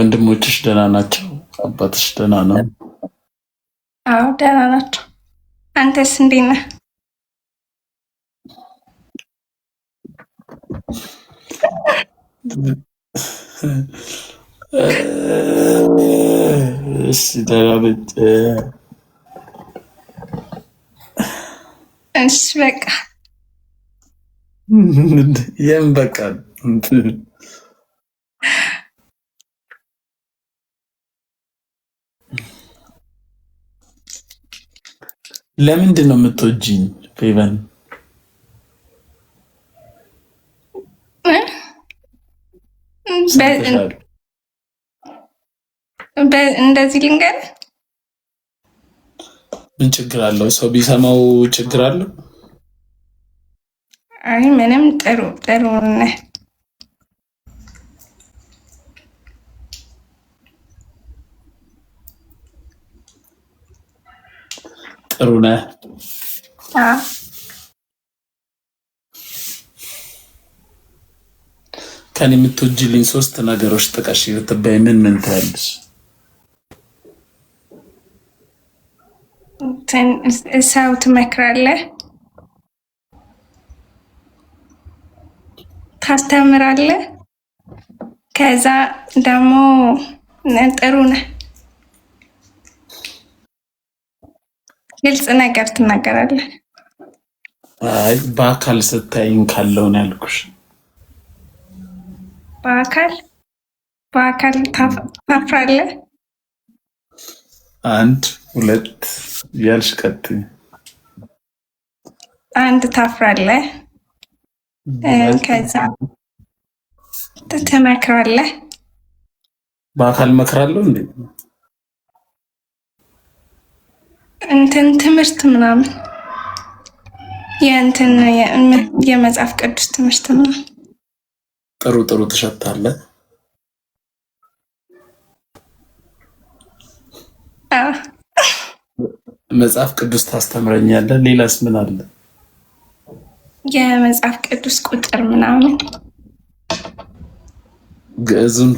ወንድሞችሽ ደህና ናቸው? አባትሽ ደህና ነው? አዎ ደህና ናቸው። አንተስ እንዴት ነህ? እሺ ደህና ነኝ። እሺ በቃ የምን በቃ ለምንድን ነው የምትወጂኝ ፌቨን? እንደዚህ ልንገርህ። ምን ችግር አለው? ሰው ቢሰማው ችግር አለው? አይ ምንም፣ ጥሩ ጥሩ ነህ። ጥሩ ነህ? አዎ። ከኔ የምትወጂልኝ 3 ነገሮች ጥቀሽ ብትባይ ምን ምን ትያለሽ? ሰው ትመክራለህ፣ ታስተምራለህ፣ ከዛ ደግሞ ጥሩ ነህ። ግልጽ ነገር ትናገራለህ። አይ በአካል ስታይኝ ካለው ነው ያልኩሽ። በአካል ታፍራለህ። 1 2 ያልሽ ቀጥይ። 1 ታፍራለህ፣ ከዛ ትመክራለህ። በአካል እመክራለሁ እንዴ? ትምህርት ምናምን የመጽሐፍ ቅዱስ ትምህርት ምናምን። ጥሩ ጥሩ ትሸታለህ። መጽሐፍ ቅዱስ ታስተምረኛለህ። ሌላስ ምን አለ? የመጽሐፍ ቅዱስ ቁጥር ምናምን ግዕዙን።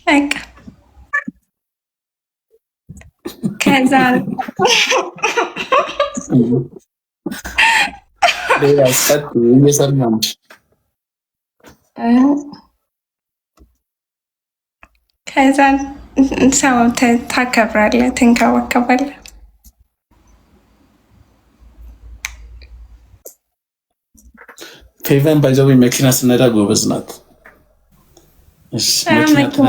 በቃ ከዛ ሌላ ሰጥ እየሰማች ከዛ ሰው ታከብራለህ፣ ትንከባከባለህ። ፌቨን ባይዘው መኪና ስነዳ ጎበዝ ናት። እሺ መኪና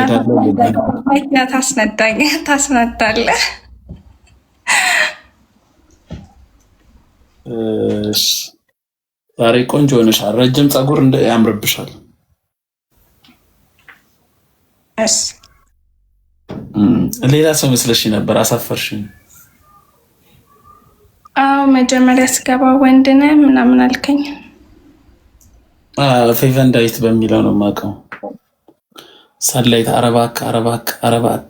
ታስነዳለህ። ዛሬ ቆንጆ ሆነሻል። ረጅም ፀጉር ያምርብሻል። እሺ ሌላ ሰው መስለሽ ነበር፣ አሳፈርሽኝ። አዎ መጀመሪያ ስገባ ወንድ ነህ ምናምን አልከኝ። ፌቨን ዳዊት በሚለው ነው የማውቀው። ሰላይት አረባክ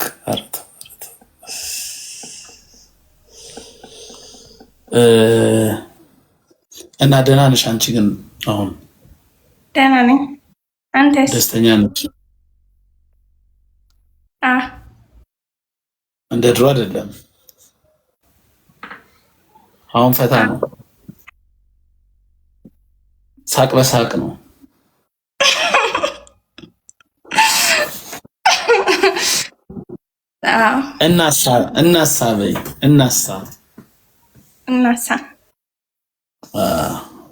እና ደህና ነሽ አንቺ? ግን አሁን ደህና ነኝ። አንተስ? ደስተኛ ነች? እንደ ድሮ አይደለም። አሁን ፈታ ነው፣ ሳቅ በሳቅ ነው። እናሳ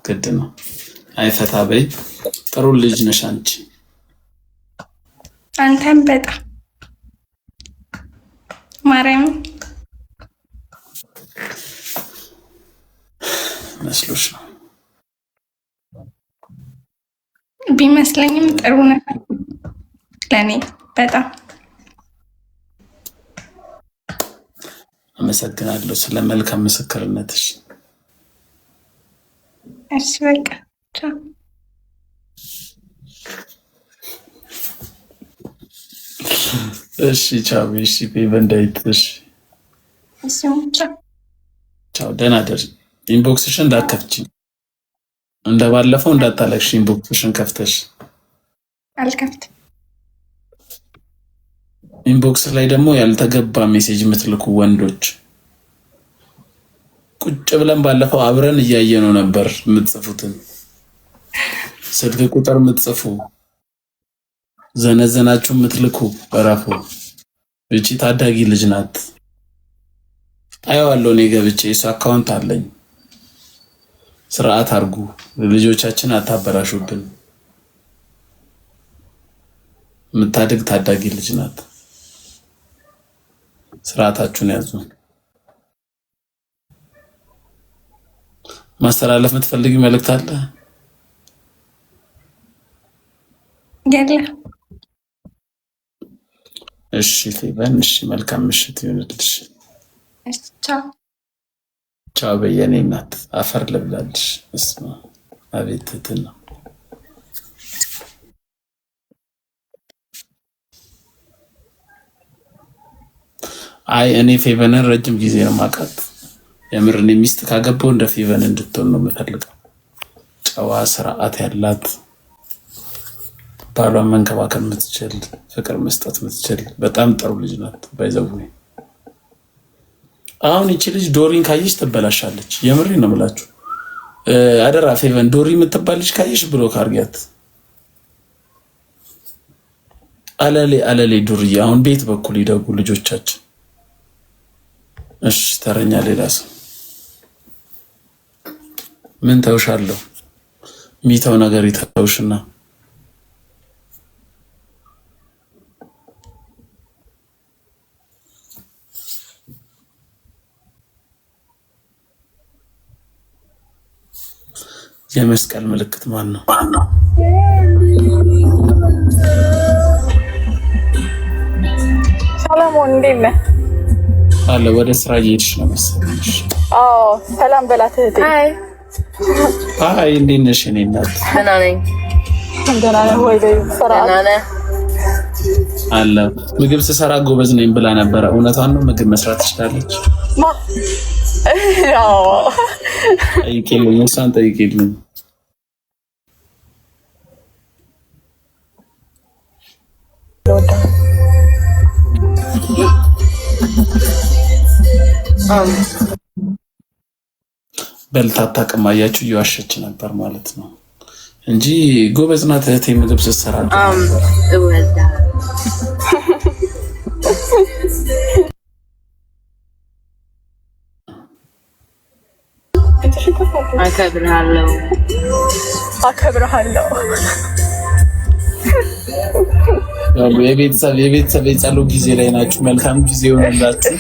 ግድ ነው። አይፈታ በይ። ጥሩ ልጅ ነሽ አንቺ። አንተም በጣም ማርያም መስሎሽ ነው። ቢመስለኝም ጥሩ ነው ለኔ በጣም። አመሰግናለሁ ስለ መልካም ምስክርነትሽ። እሺ በቃ ቻው። እሺ ቻው። እሺ ፌቨን ዳዊት። እሺ ቻው። ቻው። ደህና ደር። ኢንቦክስሽን እንዳትከፍቺ። እንደባለፈው እንዳታለቅሽ ኢንቦክስሽን ከፍተሽ አልከፍት። ኢንቦክስ ላይ ደግሞ ያልተገባ ሜሴጅ የምትልኩ ወንዶች ቁጭ ብለን ባለፈው አብረን እያየነው ነበር። የምትጽፉትን ስልክ ቁጥር የምትጽፉ ዘነዘናችሁ የምትልኩ በራፉ እቺ ታዳጊ ልጅ ናት። አየዋለሁ እኔ ገብቼ እሱ አካውንት አለኝ። ስርዓት አርጉ፣ ልጆቻችን አታበላሹብን። የምታድግ ታዳጊ ልጅ ናት። ስርዓታችሁን ያዙ። ማስተላለፍ የምትፈልጊ መልእክት አለ? እሺ ፌቨን፣ እሺ መልካም ምሽት ይሁንልሽ። ቻው ቻው በየኔ እናት። አፈር ልብላልሽ። እስማ አቤት ትትና አይ እኔ ፌቨንን ረጅም ጊዜ ነው ማውቃት። የምር እኔ ሚስት ካገባው እንደ ፌቨን እንድትሆን ነው የምፈልገው። ጨዋ ስርዓት ያላት፣ ባሏን መንከባከብ የምትችል፣ ፍቅር መስጠት የምትችል በጣም ጥሩ ልጅ ናት። ባይዘው አሁን እቺ ልጅ ዶሪን ካየሽ ትበላሻለች። የምሬ ነው የምላችሁ። አደራ ፌቨን ዶሪ የምትባል ልጅ ካየሽ ብሎክ አድርጊያት። አለሌ ዱርዬ። አሁን ቤት በኩል ይደጉ ልጆቻችን። እሺ ተረኛ ሌላ ሰው ምን ተውሻለሁ? ሚተው ነገር ይተውሽና የመስቀል ምልክት ማን ነው? ሰላም እንዴት ነህ? አለ ወደ ስራ እየሄድሽ ነው መሰለኝ። አዎ ሰላም በላት እህቴ። አይ እንዴት ነሽ? እኔ እናት ደህና ነኝ። ደህና ነህ ወይ? ደህና ነህ? አለ ምግብ ስሰራ ጎበዝ ነኝ ብላ ነበረ። እውነቷን ነው? ምግብ መስራት ትችላለች? አዎ ጠይቄልኝ፣ እሷን ጠይቄልኝ። በልታ አታውቅም። አያችሁ እየዋሸች ነበር ማለት ነው እንጂ ጎበዝ ናት እህቴ ምግብ ስትሰራ። አከብርሃለሁ። የቤተሰብ የጸሎት ጊዜ ላይ ናችሁ። መልካም ጊዜ ይሆንላችሁ።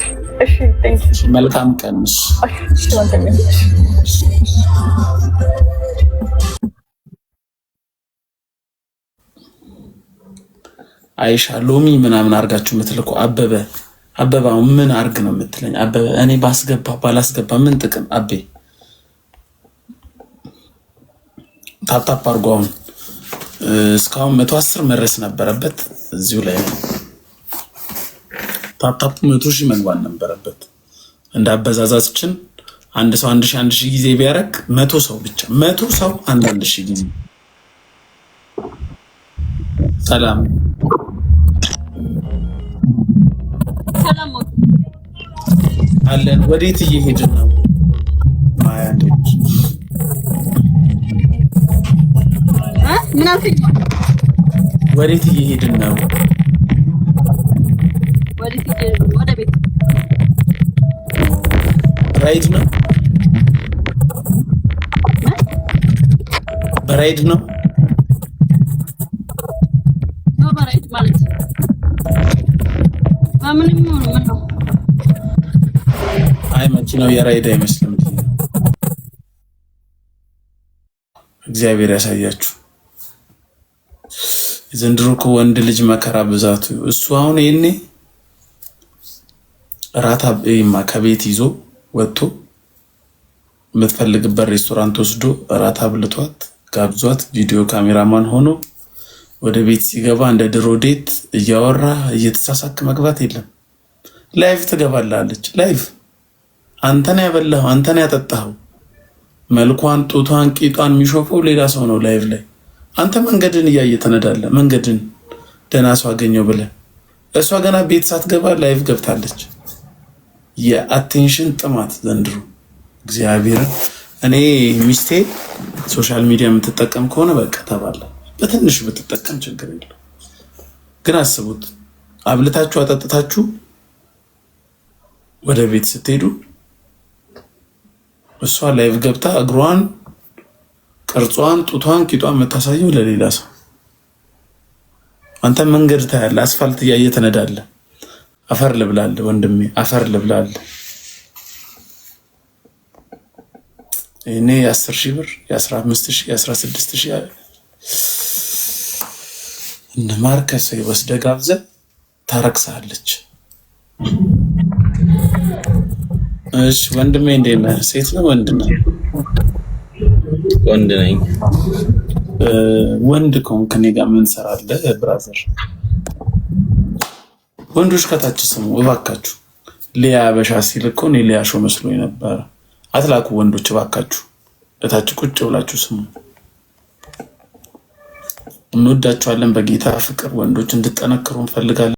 መልካም ቀን። አይሻ ሎሚ ምናምን አርጋችሁ የምትልኩ አበባ ምን አርግ ነው የምትለኝ? አበበ እኔ ባስገባ ባላስገባ ምን ጥቅም? አቤ ታፕታፕ አርጎ አሁን እስካሁን 110 መድረስ ነበረበት። እዚሁ ላይ ነው ታፕታፑ 100,000 መግባት ነበረበት። እንደ አበዛዛችን አንድ ሰው 1000 ጊዜ ቢያረግ 100 ሰው ብቻ 100 ሰው 1000 ጊዜ። ሰላም አለን። ወዴት እየሄድን ነው? ማያ ምን አልከኝ? ወዴት እየሄድን ነው? ወደ ቤት ራይድ ነው። በራይድ ነው። በራይድ ማለት ምንም ምን ነው? አይ መኪናው የራይድ አይመስልም። እግዚአብሔር ያሳያችሁ። ዘንድሮ እኮ ወንድ ልጅ መከራ ብዛቱ። እሱ አሁን ይሄኔ ራታ ከቤት ይዞ ወጥቶ የምትፈልግበት ሬስቶራንት ወስዶ ራታ ብልቷት ጋብዟት ቪዲዮ ካሜራማን ሆኖ ወደ ቤት ሲገባ እንደ ድሮ ዴት እያወራ እየተሳሳክ መግባት የለም። ላይቭ ትገባላለች። ላይቭ አንተን ያበላኸው አንተን ያጠጣኸው መልኳን ጡቷን ቂጧን የሚሾፈው ሌላ ሰው ነው ላይቭ ላይ። አንተ መንገድን እያየ ትነዳለህ። መንገድን ደህና ሰው አገኘው ብለህ እሷ ገና ቤት ሳትገባ ላይቭ ገብታለች። የአቴንሽን ጥማት ዘንድሮ እግዚአብሔር። እኔ ሚስቴ ሶሻል ሚዲያ የምትጠቀም ከሆነ በቃ ተባለ። በትንሽ ብትጠቀም ችግር የለው። ግን አስቡት፣ አብልታችሁ አጠጥታችሁ ወደ ቤት ስትሄዱ እሷ ላይቭ ገብታ እግሯን፣ ቅርጿን፣ ጡቷን፣ ቂጧን የምታሳየው ለሌላ ሰው። አንተ መንገድ ታያለህ፣ አስፋልት እያየ ትነዳለህ። አፈር ልብላለህ ወንድሜ፣ አፈር ልብላለህ። እኔ 10,000 ብር፣ 15,000፣ 16,000 እነ ማርከስ ወስደህ ጋብዘህ ታረክሳለች። እሺ ወንድሜ እንዴት ነህ? ሴት ነው ወንድ ነህ? ወንድ ነኝ። ወንድ ከሆንክ እኔ ጋር ምን ሰራለህ ብራዘር? ወንዶች ከታች ስሙ እባካችሁ። ሊያ አበሻ ሲል እኮ እኔ ሊያ ሾ መስሎኝ ነበረ። አትላኩ ወንዶች እባካችሁ፣ እታች ቁጭ ብላችሁ ስሙ። እንወዳችኋለን በጌታ ፍቅር። ወንዶች እንድጠነክሩ እንፈልጋለን።